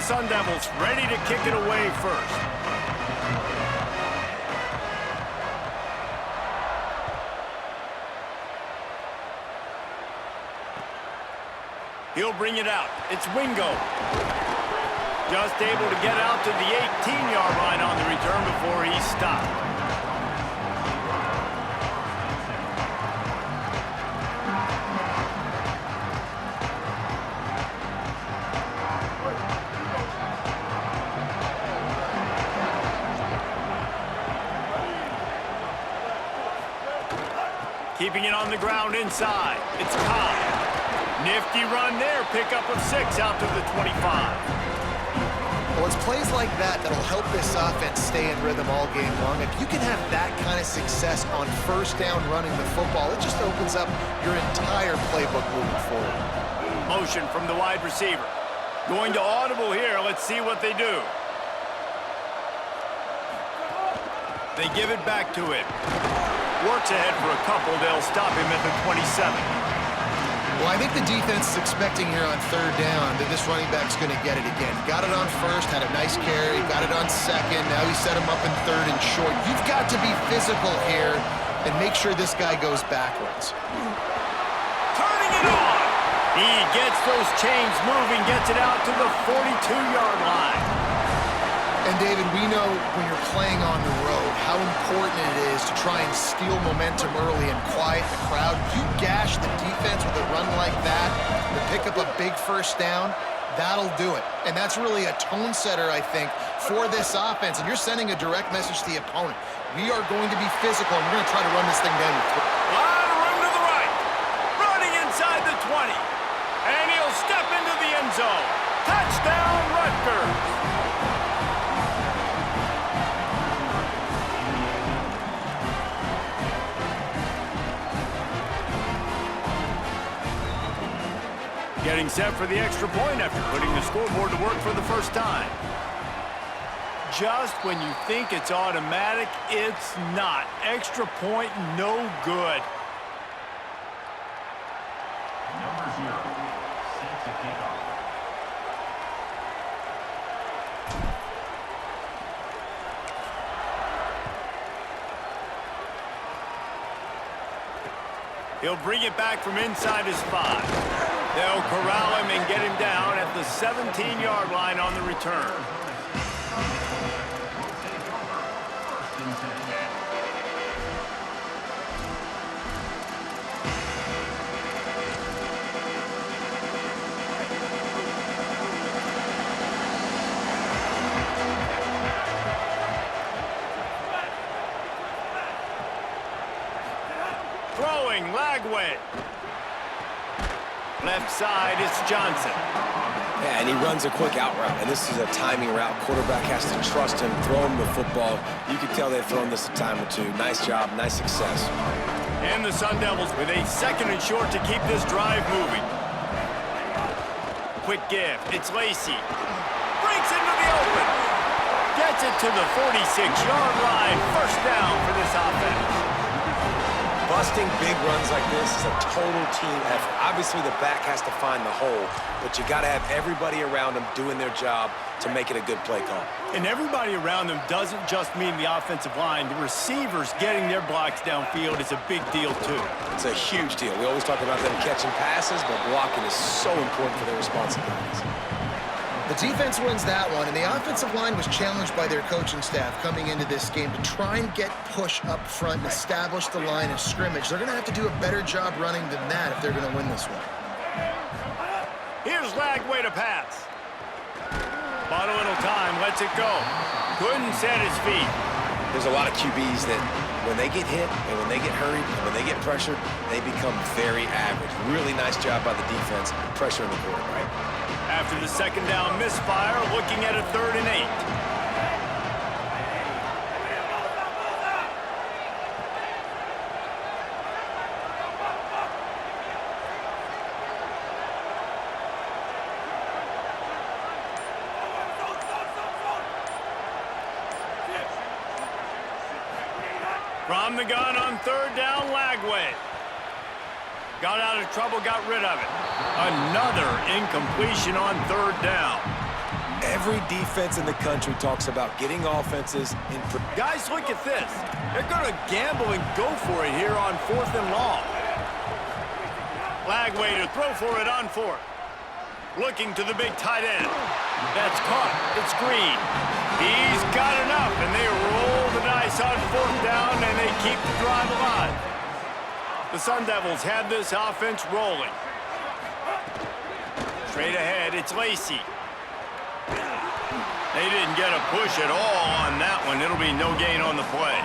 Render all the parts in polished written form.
Sun Devils ready to kick it away first. He'll bring it out. It's Wingo. Just able to get out to the 18-yard line on the return before he stopped. Keeping it on the ground inside. It's Cobb. Nifty run there. Pickup of 6 out to the 25. Well, it's plays like that that'll help this offense stay in rhythm all game long. If you can have that kind of success on first down running the football, it just opens up your entire playbook moving forward. Motion from the wide receiver. Going to audible here. Let's see what they do. They give it back to him. Works ahead for a couple. They'll stop him at the 27. Well, I think the defense is expecting here on third down that this running back's going to get it again. Got it on first, had a nice carry, got it on second. Now he set him up in third and short. You've got to be physical here and make sure this guy goes backwards. Turning it on. He gets those chains moving, gets it out to the 42-yard line. And, David, we know when you're playing on the road how important it is to try and steal momentum early and quiet the crowd. You gash the defense with a run like that to pick up a big first down, that'll do it. And that's really a tone setter, I think, for this offense. And you're sending a direct message to the opponent. We are going to be physical, and we're going to try to run this thing down your throat. Lot of room to the right. Running inside the 20. And he'll step into the end zone. Touchdown, Rutgers. Getting set for the extra point after putting the scoreboard to work for the first time. Just when you think it's automatic, it's not. Extra point, no good. Number 0, set to kick off. He'll bring it back from inside his 5. They'll corral him and get him down at the 17-yard line on the return. Throwing, Lagway. Left side, it's Johnson. Yeah, and he runs a quick out route, and this is a timing route. Quarterback has to trust him, throw him the football. You can tell they've thrown this a time or two. Nice job, nice success. And the Sun Devils with a 2nd and short to keep this drive moving. Quick give, it's Lacy. Breaks into the open. Gets it to the 46-yard line. First down for this offense. Busting big runs like this is a total team effort. Obviously, the back has to find the hole, but you got to have everybody around them doing their job to make it a good play call. And everybody around them doesn't just mean the offensive line. The receivers getting their blocks downfield is a big deal, too. It's a huge deal. We always talk about them catching passes, but blocking is so important for their responsibilities. The defense wins that one, and the offensive line was challenged by their coaching staff coming into this game to try and get push up front and establish the line of scrimmage. They're going to have to do a better job running than that if they're going to win this one. Here's Lagway to pass. Bought a little time, lets it go. Couldn't set his feet. There's a lot of QBs that when they get hit and when they get hurried and when they get pressured, they become very average. Really nice job by the defense pressuring the quarterback. After the 2nd down misfire, looking at a 3rd and 8. From the gun on 3rd down, Lagway. Got out of trouble, got rid of it. Another incompletion on 3rd down. Every defense in the country talks about getting offenses in. Guys, look at this. They're going to gamble and go for it here on 4th and long. Lagway to throw for it on 4th. Looking to the big tight end. That's caught. It's Green. He's got enough, and they roll the dice on 4th down, and they keep the drive alive. The Sun Devils have this offense rolling. Straight ahead, it's Lacy. They didn't get a push at all on that one. It'll be no gain on the play.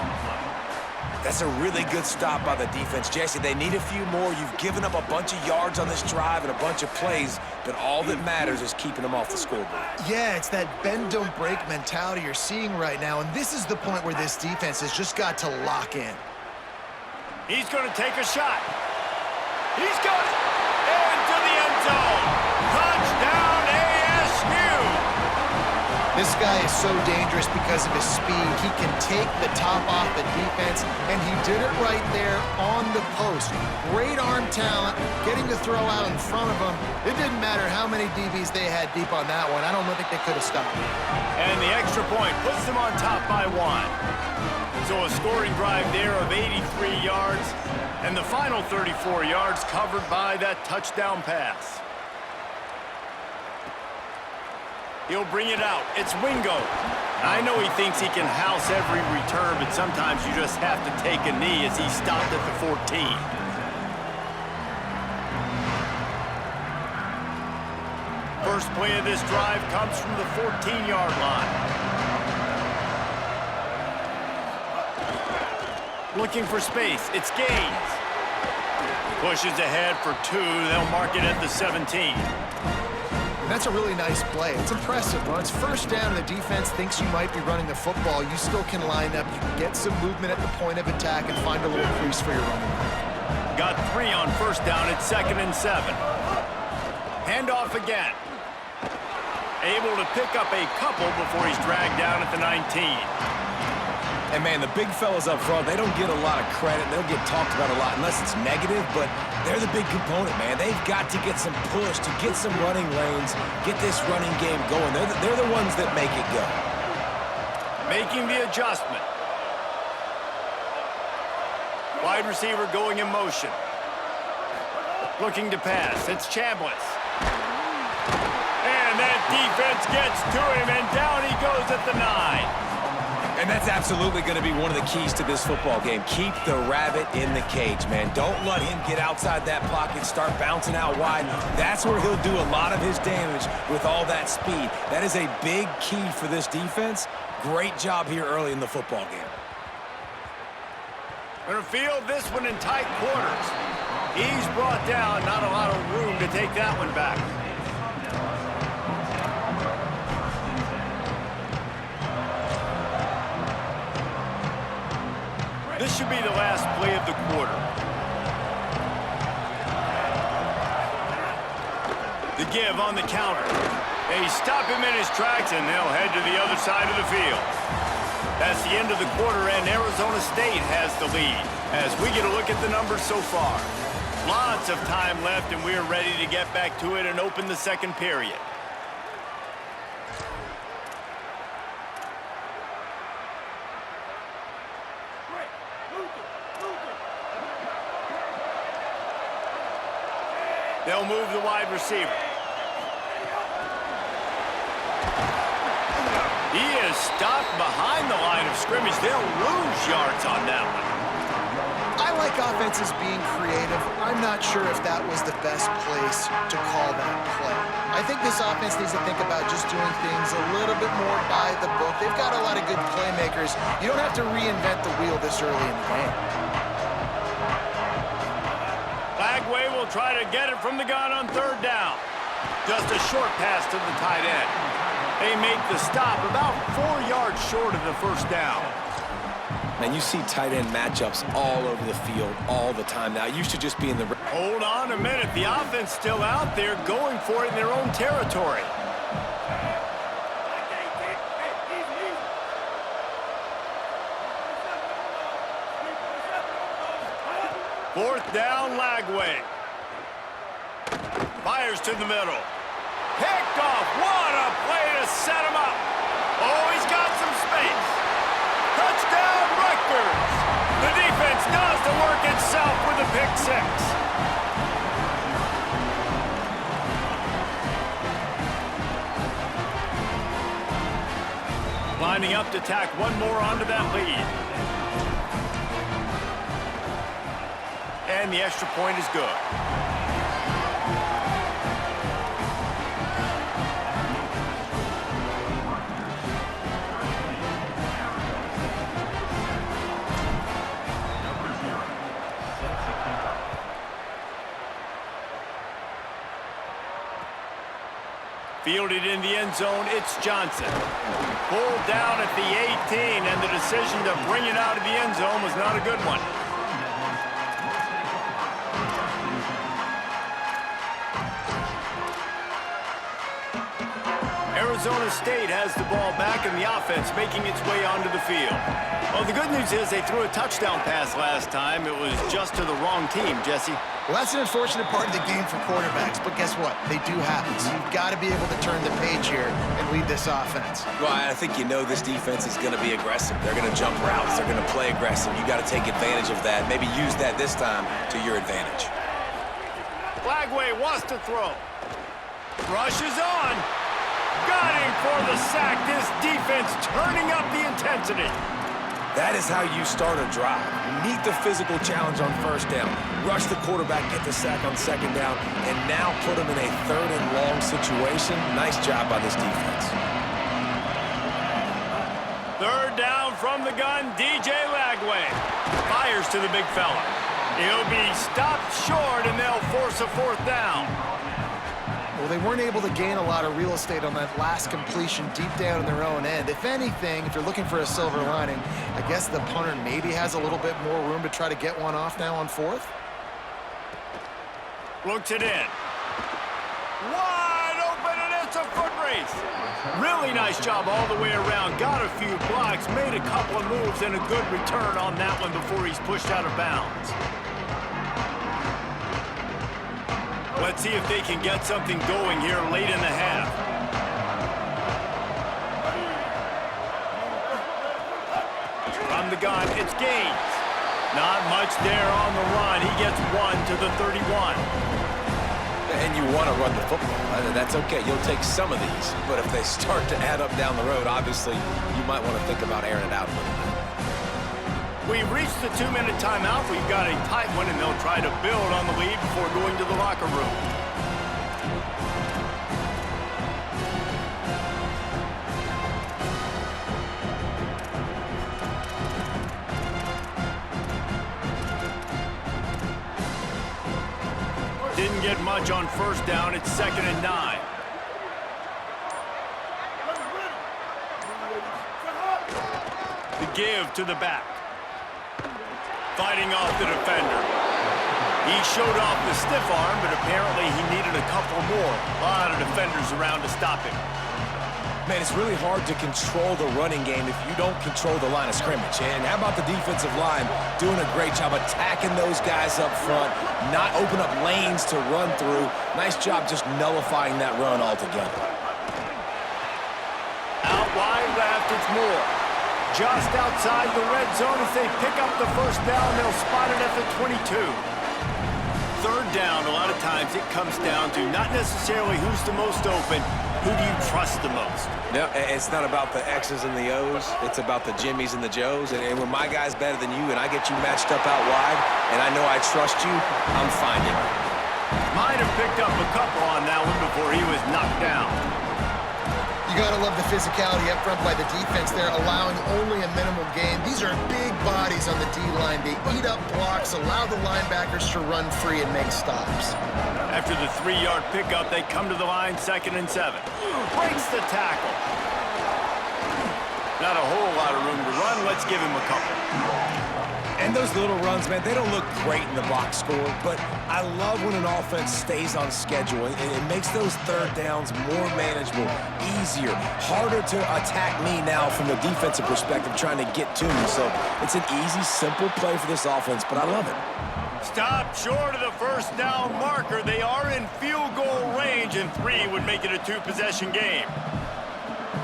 That's a really good stop by the defense. Jesse, they need a few more. You've given up a bunch of yards on this drive and a bunch of plays, but all that matters is keeping them off the scoreboard. Yeah, it's that bend, don't break mentality you're seeing right now, and this is the point where this defense has just got to lock in. He's going to take a shot. He's got it. Into the end zone. Touchdown, ASU. This guy is so dangerous because of his speed. He can take the top off the defense, and he did it right there on the post. Great arm talent, getting the throw out in front of him. It didn't matter how many DBs they had deep on that one. I don't think they could have stopped him. And the extra point puts them on top by 1. So a scoring drive there of 83 yards, and the final 34 yards covered by that touchdown pass. He'll bring it out. It's Wingo. I know he thinks he can house every return, but sometimes you just have to take a knee as he stopped at the 14. First play of this drive comes from the 14-yard line. Looking for space. It's Gaines. Pushes ahead for 2. They'll mark it at the 17. That's a really nice play. It's impressive. When it's first down and the defense thinks you might be running the football, you still can line up. You can get some movement at the point of attack and find a little crease for your running back. Got 3 on first down. It's 2nd and 7. Handoff again. Able to pick up a couple before he's dragged down at the 19. And, man, the big fellas up front, they don't get a lot of credit. They'll get talked about a lot unless it's negative, but they're the big component, man. They've got to get some push, to get some running lanes, get this running game going. They're the ones that make it go. Making the adjustment. Wide receiver going in motion. Looking to pass. It's Chambliss. And that defense gets to him, and down he goes at the 9. And that's absolutely going to be one of the keys to this football game. Keep the rabbit in the cage, man. Don't let him get outside that pocket, start bouncing out wide. That's where he'll do a lot of his damage with all that speed. That is a big key for this defense. Great job here early in the football game. Going to field this one in tight quarters. He's brought down, not a lot of room to take that one back. This should be the last play of the quarter. The give on the counter. They stop him in his tracks, and they'll head to the other side of the field. That's the end of the quarter, and Arizona State has the lead as we get a look at the numbers so far. Lots of time left, and we're ready to get back to it and open the second period. They'll move the wide receiver. He is stopped behind the line of scrimmage. They'll lose yards on that one. I like offenses being creative. I'm not sure if that was the best place to call that play. I think this offense needs to think about just doing things a little bit more by the book. They've got a lot of good playmakers. You don't have to reinvent the wheel this early in the game. Lagway will try to get it from the gun on 3rd down. Just a short pass to the tight end. They make the stop about 4 yards short of the first down. And you see tight end matchups all over the field all the time now. It used to just be in the... Hold on a minute. The offense still out there going for it in their own territory. Fourth down, Lagway. Fires to the middle. Picked off. What a play to set him up. Oh, he's got some space. Touchdown, Rutgers. The defense does the work itself with a pick six. Lining up to tack one more onto that lead. And the extra point is good. Fielded in the end zone, it's Johnson. Pulled down at the 18, and the decision to bring it out of the end zone was not a good one. Arizona State has the ball back, and the offense making its way onto the field. Well, the good news is they threw a touchdown pass last time. It was just to the wrong team, Jesse. Well, that's an unfortunate part of the game for quarterbacks, but guess what? They do happen. So you've got to be able to turn the page here and lead this offense. Well, I think you know this defense is going to be aggressive. They're going to jump routes. They're going to play aggressive. You got to take advantage of that. Maybe use that this time to your advantage. Lagway wants to throw. Rushes on. Got him for the sack. This defense turning up the intensity. That is how you start a drive. Meet the physical challenge on first down. Rush the quarterback, get the sack on second down, and now put him in a third and long situation. Nice job by this defense. Third down from the gun, DJ Lagway. Fires to the big fella. He'll be stopped short, and they'll force a fourth down. Well, they weren't able to gain a lot of real estate on that last completion deep down in their own end. If anything, if you're looking for a silver lining, I guess the punter maybe has a little bit more room to try to get one off now on fourth. Looks it in. Wide open, and it's a foot race. Really nice job all the way around. Got a few blocks, made a couple of moves, and a good return on that one before he's pushed out of bounds. Let's see if they can get something going here late in the half. From the gun, it's Gaines. Not much there on the run. He gets one to the 31. And you want to run the football. That's okay. You'll take some of these. But if they start to add up down the road, obviously, you might want to think about airing it out a little bit. We've reached the 2-minute timeout. We've got a tight one, and they'll try to build on the lead before going to the locker room. Didn't get much on first down. It's 2nd and 9. The give to the back. Fighting off the defender. He showed off the stiff arm, but apparently he needed a couple more. A lot of defenders around to stop him. Man, it's really hard to control the running game if you don't control the line of scrimmage. And how about the defensive line doing a great job attacking those guys up front, not open up lanes to run through. Nice job just nullifying that run altogether. Out wide left, it's Moore. Just outside the red zone as they pick up the first down. They'll spot it at the 22. Third down, a lot of times it comes down to not necessarily who's the most open, who do you trust the most? No, it's not about the X's and the O's. It's about the Jimmies and the Joes. And when my guy's better than you and I get you matched up out wide and I know I trust you, I'm finding it. Might have picked up a couple on that one before he was knocked down. You got to love the physicality up front by the defense there, allowing only a minimal gain. These are big bodies on the D-line. They eat up blocks, allow the linebackers to run free and make stops. After the 3-yard pickup, they come to the line 2nd and 7. Breaks the tackle. Not a whole lot of room to run. Let's give him a couple. And those little runs, man, they don't look great in the box score, but I love when an offense stays on schedule, and it makes those third downs more manageable, easier, harder to attack me now from the defensive perspective trying to get to me. So it's an easy, simple play for this offense, but I love it. Stop short of the first down marker. They are in field goal range, and 3 would make it a 2-possession game.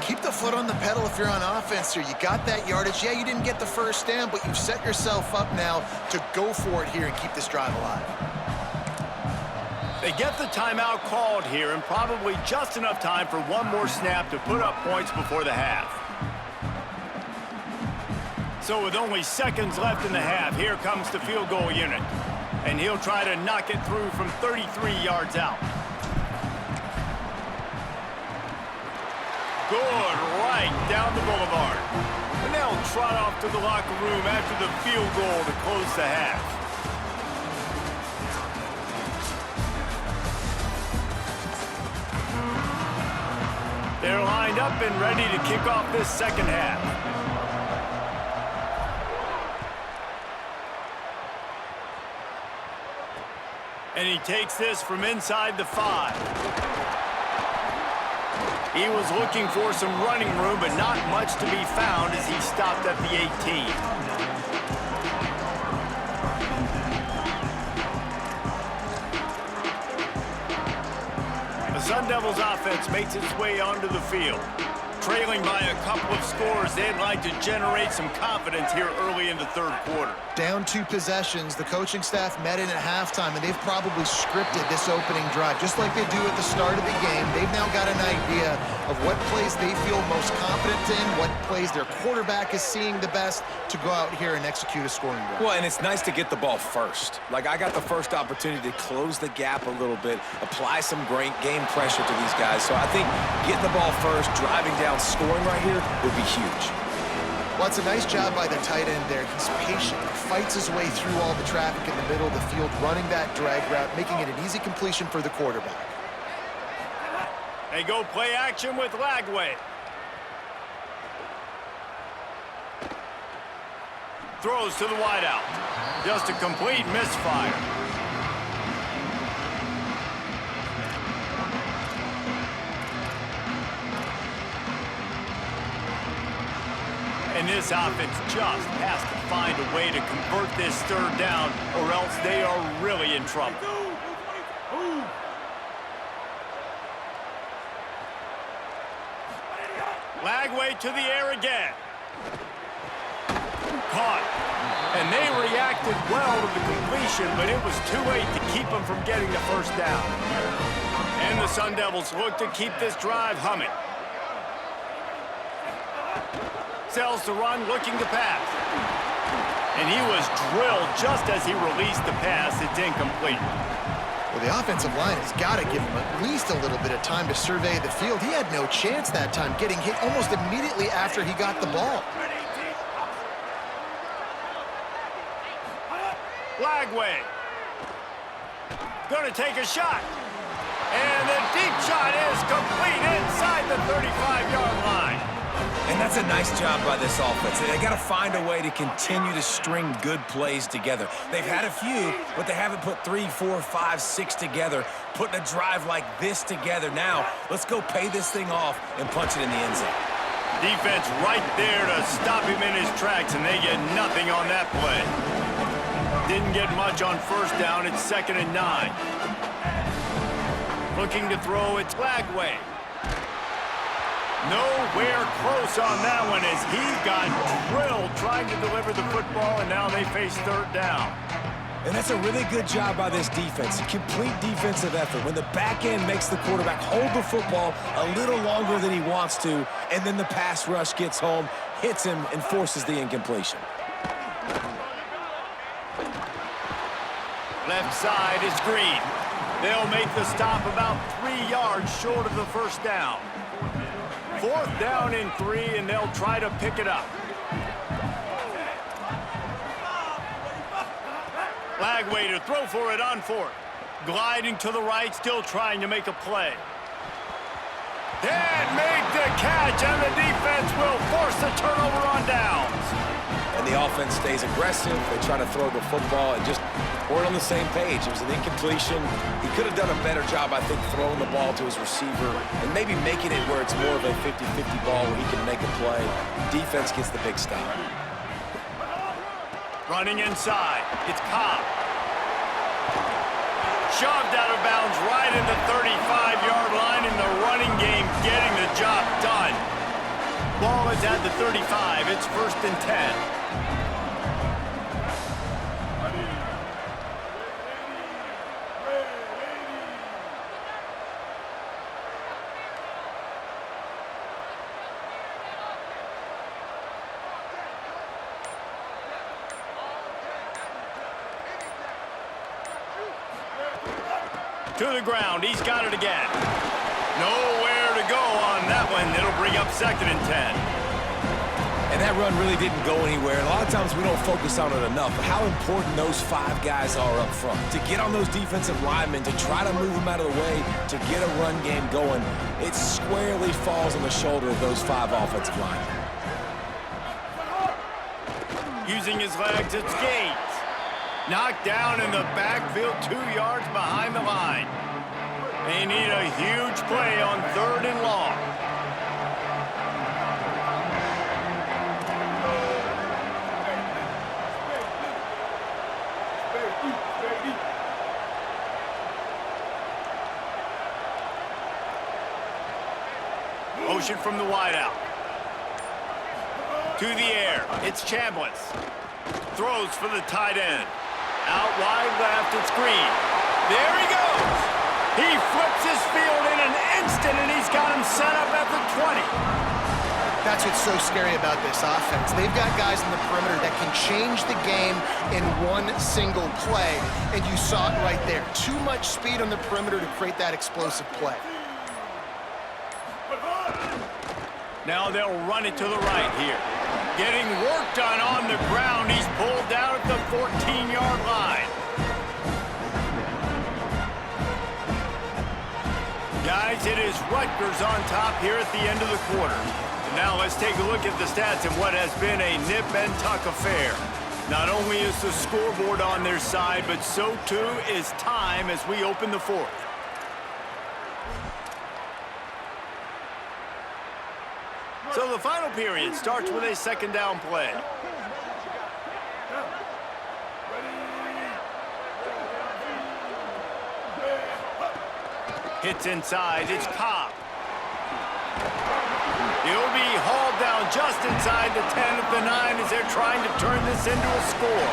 Keep the foot on the pedal if you're on offense here. You got that yardage. Yeah, you didn't get the first down, but you've set yourself up now to go for it here and keep this drive alive. They get the timeout called here, and probably just enough time for one more snap to put up points before the half. So with only seconds left in the half, here comes the field goal unit. And he'll try to knock it through from 33 yards out. Good, right down the boulevard. And they'll trot off to the locker room after the field goal to close the half. They're lined up and ready to kick off this second half. And he takes this from inside the 5. He was looking for some running room, but not much to be found as he stopped at the 18. The Sun Devils offense makes its way onto the field. Trailing by a couple of scores, they'd like to generate some confidence here early in the third quarter. Down 2 possessions, the coaching staff met in at halftime, and they've probably scripted this opening drive. Just like they do at the start of the game, they've now got an idea of what plays they feel most confident in, what plays their quarterback is seeing the best to go out here and execute a scoring drive. Well, and it's nice to get the ball first. Like, I got the first opportunity to close the gap a little bit, apply some great game pressure to these guys. So I think getting the ball first, driving down, scoring right here would be huge. Well, it's a nice job by the tight end there. He's patient, fights his way through all the traffic in the middle of the field, running that drag route, making it an easy completion for the quarterback. They go play action with Lagway. Throws to the wideout. Just a complete misfire. And this offense just has to find a way to convert this third down, or else they are really in trouble. Lagway to the air again. Caught. And they reacted well to the completion, but it was too late to keep them from getting the first down. And the Sun Devils look to keep this drive humming. Sells to run, looking to pass. And he was drilled just as he released the pass. It's incomplete. Well, the offensive line has got to give him at least a little bit of time to survey the field. He had no chance that time, getting hit almost immediately after he got the ball. Lagway. Gonna take a shot. And the deep shot is complete inside the 35-yard line. And that's a nice job by this offense. They got to find a way to continue to string good plays together. They've had a few, but they haven't put 3, 4, 5, 6 together, putting a drive like this together. Now, let's go pay this thing off and punch it in the end zone. Defense right there to stop him in his tracks, and they get nothing on that play. Didn't get much on first down. It's 2nd and 9. Looking to throw, it's Lagway. Nowhere close on that one as he got drilled trying to deliver the football, and now they face third down. And that's a really good job by this defense. A complete defensive effort. When the back end makes the quarterback hold the football a little longer than he wants to, and then the pass rush gets home, hits him, and forces the incompletion. Left side is Green. They'll make the stop about 3 yards short of the first down. 4th down and 3, and they'll try to pick it up. Lagway to throw for it on 4th. Gliding to the right, still trying to make a play. And make the catch, and the defense will force the turnover on downs. And the offense stays aggressive. They try to throw the football and just weren't on the same page. It was an incompletion. He could have done a better job, I think, throwing the ball to his receiver and maybe making it where it's more of a 50-50 ball where he can make a play. Defense gets the big stop. Running inside, it's Cobb. Shoved out of bounds right in the 35-yard line in the running game, getting the job done. Ball is at the 35. It's 1st and 10. To the ground. He's got it again. Nowhere to go on that one. It'll bring up 2nd and 10. And that run really didn't go anywhere. And a lot of times we don't focus on it enough, but how important those 5 guys are up front. To get on those defensive linemen, to try to move them out of the way, to get a run game going, it squarely falls on the shoulder of those 5 offensive linemen. Using his legs, it's Gates. Knocked down in the backfield, 2 yards behind the line. They need a huge play on 3rd and long. Motion from the wideout. To the air, it's Chambliss. Throws for the tight end. Out wide left, it's Green. There he goes. He flips his field in an instant, and he's got him set up at the 20. That's what's so scary about this offense. They've got guys in the perimeter that can change the game in one single play, and you saw it right there. Too much speed on the perimeter to create that explosive play. Now they'll run it to the right here. Getting work done on the ground. He's pulled down at the 14-yard line. Guys, it is Rutgers on top here at the end of the quarter. And now let's take a look at the stats of what has been a nip-and-tuck affair. Not only is the scoreboard on their side, but so too is time as we open the 4th. So the final period starts with a 2nd down play. Hits inside, it's Cobb. He'll be hauled down just inside the 10 of the 9 as they're trying to turn this into a score.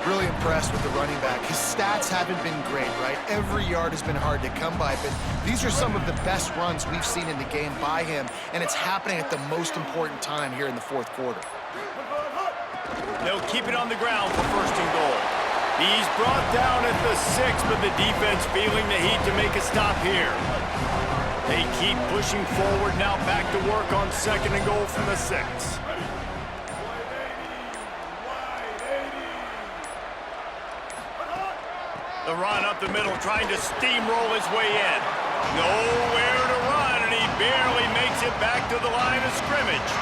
Really impressed with the running back. His stats haven't been great, right? Every yard has been hard to come by, but these are some of the best runs we've seen in the game by him, and it's happening at the most important time here in the 4th quarter. They'll keep it on the ground for 1st and goal. He's brought down at the 6, but the defense feeling the heat to make a stop here. They keep pushing forward, now back to work on 2nd and goal from the 6. The run up the middle, trying to steamroll his way in. Nowhere to run, and he barely makes it back to the line of scrimmage.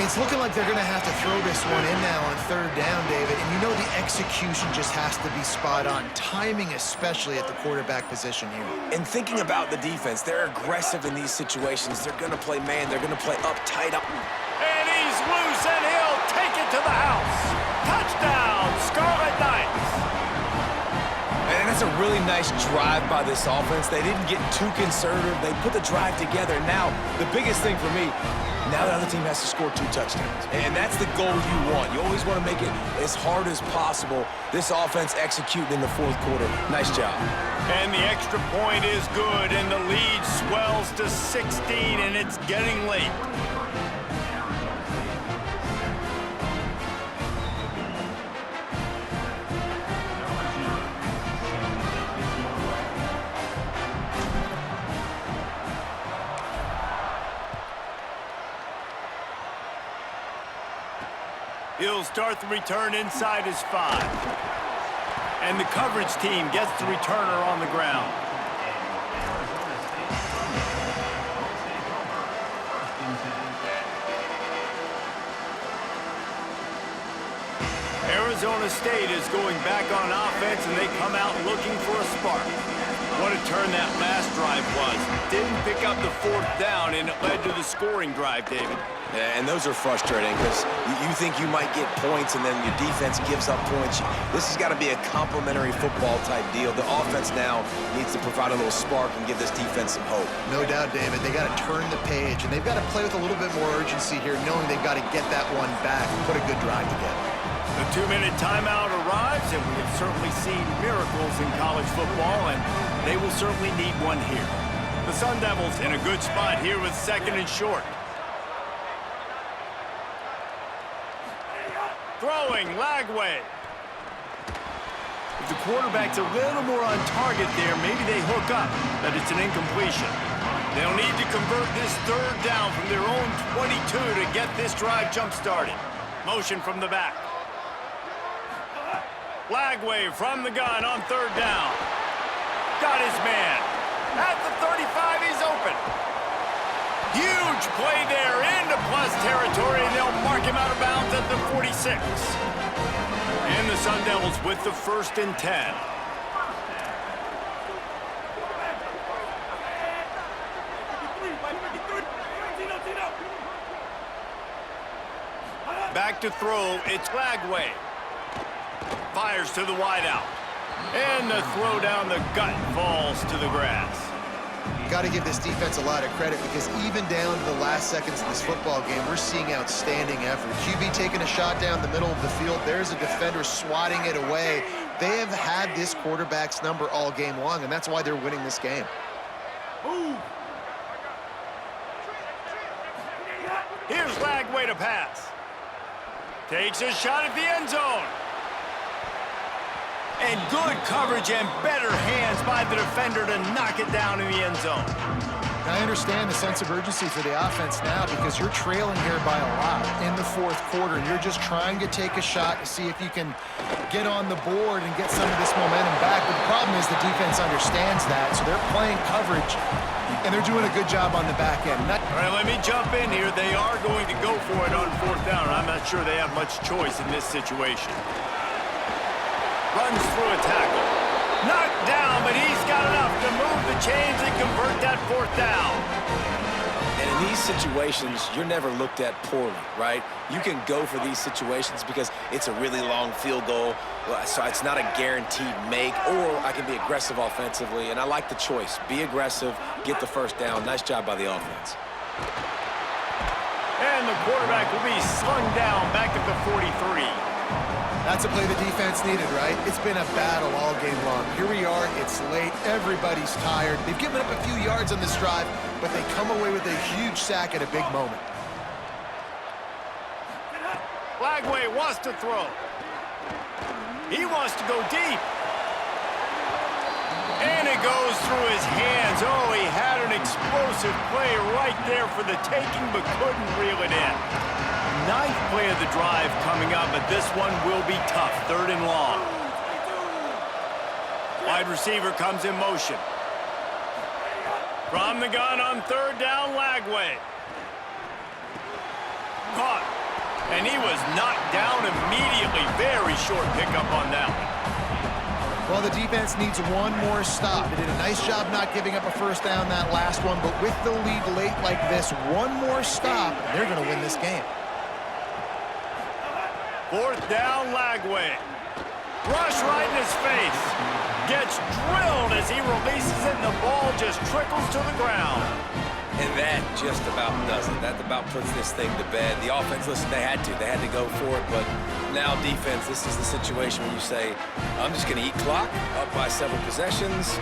It's looking like they're going to have to throw this one in now on 3rd down, David. And you know the execution just has to be spot on. Timing especially at the quarterback position here. And thinking about the defense, they're aggressive in these situations. They're going to play man. They're going to play up tight up. And he's loose, and he'll take it to the house. Touchdown, Scarlet Knights. And that's a really nice drive by this offense. They didn't get too conservative. They put the drive together. Now, the biggest thing for me, now the other team has to score 2 touchdowns. And that's the goal you want. You always want to make it as hard as possible. This offense executing in the 4th quarter. Nice job. And the extra point is good, and the lead swells to 16, and it's getting late. He'll start the return inside his 5. And the coverage team gets the returner on the ground. Arizona State is going back on offense, and they come out looking for a spark. What a turn that last drive was. Didn't pick up the fourth down, and it led to the scoring drive, David. Yeah, and those are frustrating because you think you might get points and then your defense gives up points. This has got to be a complementary football type deal. The offense now needs to provide a little spark and give this defense some hope. No doubt, David. They got to turn the page, and they've got to play with a little bit more urgency here, knowing they've got to get that one back and put a good drive together. The 2-minute timeout arrives, and we have certainly seen miracles in college football, and they will certainly need one here. The Sun Devils in a good spot here with 2nd and short. Throwing, Lagway. If the quarterback's a little more on target there, maybe they hook up, but it's an incompletion. They'll need to convert this 3rd down from their own 22 to get this drive jump-started. Motion from the back. Lagway from the gun on 3rd down. Got his man. At the 35, he's open. Huge play there into plus territory, and they'll mark him out of bounds at the 46. And the Sun Devils with the 1st and 10. Back to throw, it's Lagway. Fires to the wideout. And the throw down the gut falls to the grass. Got to give this defense a lot of credit because even down to the last seconds of this football game, we're seeing outstanding effort. QB taking a shot down the middle of the field. There's a defender swatting it away. They have had this quarterback's number all game long, and that's why they're winning this game. Here's Lagway to pass. Takes a shot at the end zone. And good coverage and better hands by the defender to knock it down in the end zone. I understand the sense of urgency for the offense now because you're trailing here by a lot in the 4th quarter, and you're just trying to take a shot to see if you can get on the board and get some of this momentum back. But the problem is the defense understands that, so they're playing coverage, and they're doing a good job on the back end. All right, let me jump in here. They are going to go for it on 4th down. I'm not sure they have much choice in this situation. Runs through a tackle. Knocked down, but he's got enough to move the chains and convert that 4th down. And in these situations, you're never looked at poorly, right? You can go for these situations because it's a really long field goal, so it's not a guaranteed make, or I can be aggressive offensively, and I like the choice. Be aggressive, get the 1st down. Nice job by the offense. And the quarterback will be slung down back at the 43. That's a play the defense needed, right? It's been a battle all game long. Here we are, it's late, everybody's tired. They've given up a few yards on this drive, but they come away with a huge sack at a big moment. Lagway wants to throw. He wants to go deep. And it goes through his hands. Oh, he had an explosive play right there for the taking, but couldn't reel it in. 9th play of the drive coming up, but this one will be tough. 3rd and long. Wide receiver comes in motion. From the gun on 3rd down, Lagway. Caught. And he was knocked down immediately. Very short pickup on that one. Well, the defense needs one more stop. They did a nice job not giving up a 1st down that last one, but with the lead late like this, one more stop, and they're going to win this game. 4th down, Lagway. Rush right in his face. Gets drilled as he releases it, and the ball just trickles to the ground. And that just about does it. That about puts this thing to bed. The offense, listen, they had to go for it, but now defense, this is the situation where you say, I'm just going to eat clock, up by several possessions.